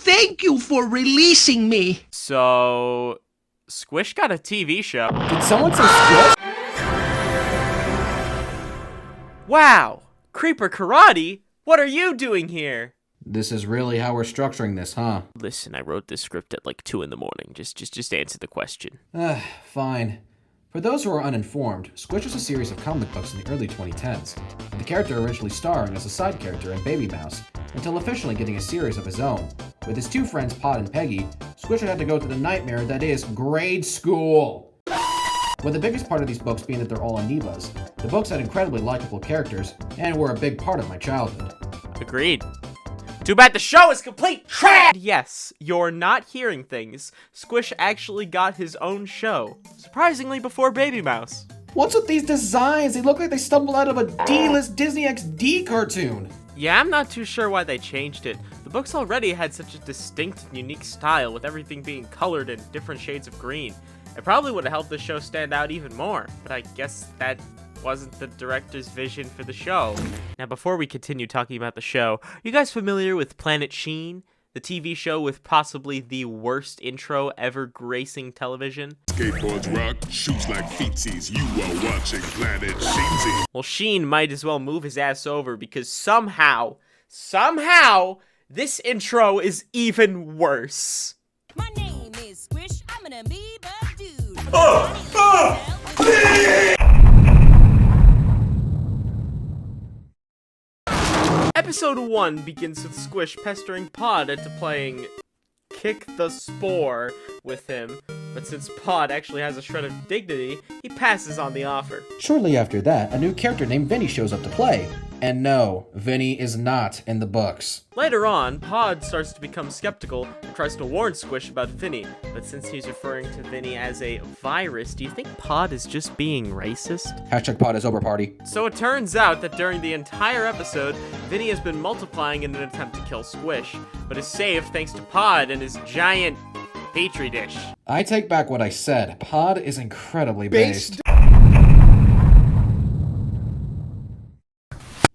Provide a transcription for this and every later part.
Thank you for releasing me. So, Squish got a TV show. Did someone say Squish? Wow! Creeper Karate? What are you doing here? This is really how we're structuring this, huh? Listen, I wrote this script at like 2 in the morning. Just answer the question. Fine. For those who are uninformed, Squish was a series of comic books in the early 2010s, with the character originally starring as a side character in Baby Mouse, until officially getting a series of his own. With his two friends Pod and Peggy, Squish had to go through the nightmare that is grade school! With the biggest part of these books being that they're all amoebas, the books had incredibly likable characters, and were a big part of my childhood. Agreed. Too bad the show is complete trash! Yes, you're not hearing things. Squish actually got his own show, surprisingly before Baby Mouse. What's with these designs? They look like they stumbled out of a D-list Disney XD cartoon. Yeah, I'm not too sure why they changed it. The books already had such a distinct and unique style, with everything being colored in different shades of green. It probably would have helped the show stand out even more, but I guess that wasn't the director's vision for the show. Now, before we continue talking about the show, are you guys familiar with Planet Sheen? The TV show with possibly the worst intro ever gracing television? Skateboards rock, shoes like feetsies, you are watching Planet Sheen. Well, Sheen might as well move his ass over because somehow, this intro is even worse. My name is Squish, I'm an amoeba dude. Episode 1 begins with Squish pestering Pod into playing Kick the Spore with him, but since Pod actually has a shred of dignity, he passes on the offer. Shortly after that, a new character named Vinny shows up to play. And no, Vinny is not in the books. Later on, Pod starts to become skeptical and tries to warn Squish about Vinny, but since he's referring to Vinny as a virus, do you think Pod is just being racist? Hashtag Pod is over party. So it turns out that during the entire episode, Vinny has been multiplying in an attempt to kill Squish, but is saved thanks to Pod and his giant petri dish. I take back what I said. Pod is incredibly based.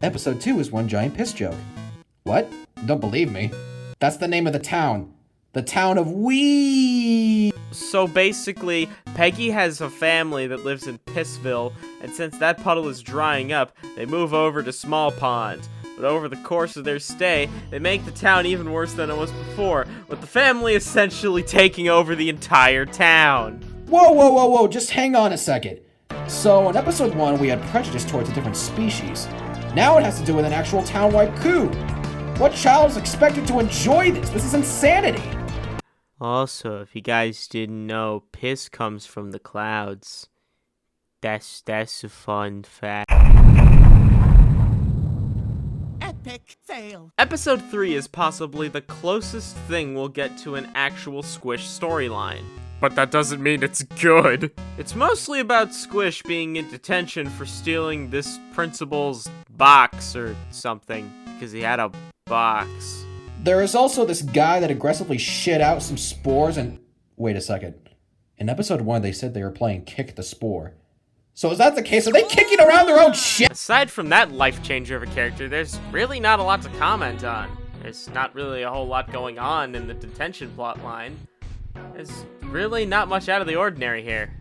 Episode 2 is one giant piss joke. What? Don't believe me? That's the name of the town. The town of Wee. So basically, Peggy has a family that lives in Pissville, and since that puddle is drying up, they move over to Small Pond. But over the course of their stay, they make the town even worse than it was before, with the family essentially taking over the entire town. Whoa, just hang on a second. So in episode 1, we had prejudice towards a different species. Now it has to do with an actual town-wide coup. What child is expected to enjoy this? This is insanity. Also, if you guys didn't know, piss comes from the clouds. That's a fun fact. Epic fail. Episode 3 is possibly the closest thing we'll get to an actual Squish storyline. But that doesn't mean it's good. It's mostly about Squish being in detention for stealing this principal's box or something, because he had a box. There is also this guy that aggressively shit out some spores and... Wait a second. In episode 1, they said they were playing Kick the Spore. So is that the case? Are they kicking around their own shit? Aside from that life changer of a character, there's really not a lot to comment on. There's not really a whole lot going on in the detention plot line. There's really not much out of the ordinary here.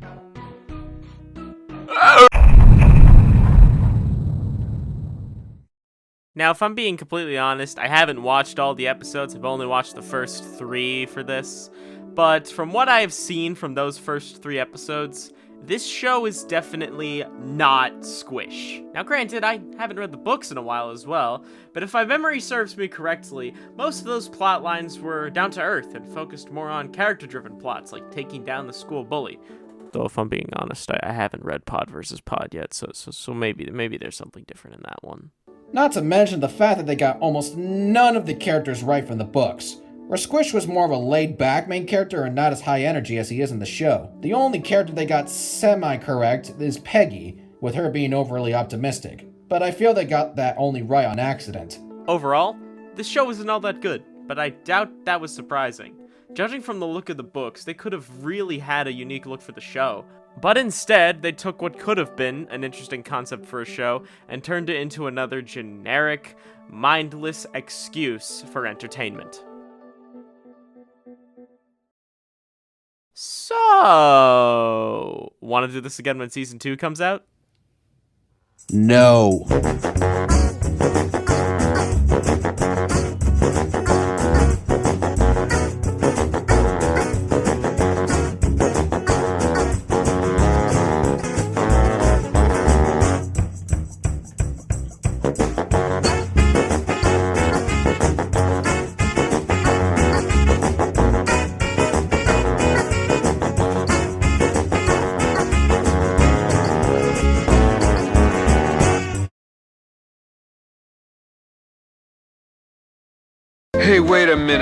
Now, if I'm being completely honest, I haven't watched all the episodes. I've only watched the first 3 for this. But from what I've seen from those first 3 episodes, this show is definitely not Squish. Now granted, I haven't read the books in a while as well, but if my memory serves me correctly, most of those plot lines were down to earth and focused more on character-driven plots, like taking down the school bully. Though if I'm being honest, I haven't read Pod vs. Pod yet, so maybe there's something different in that one. Not to mention the fact that they got almost none of the characters right from the books. Where Squish was more of a laid-back main character and not as high energy as he is in the show. The only character they got semi-correct is Peggy, with her being overly optimistic. But I feel they got that only right on accident. Overall, this show isn't all that good, but I doubt that was surprising. Judging from the look of the books, they could have really had a unique look for the show. But instead, they took what could have been an interesting concept for a show and turned it into another generic, mindless excuse for entertainment. So, want to do this again when season 2 comes out? No. Hey, wait a minute.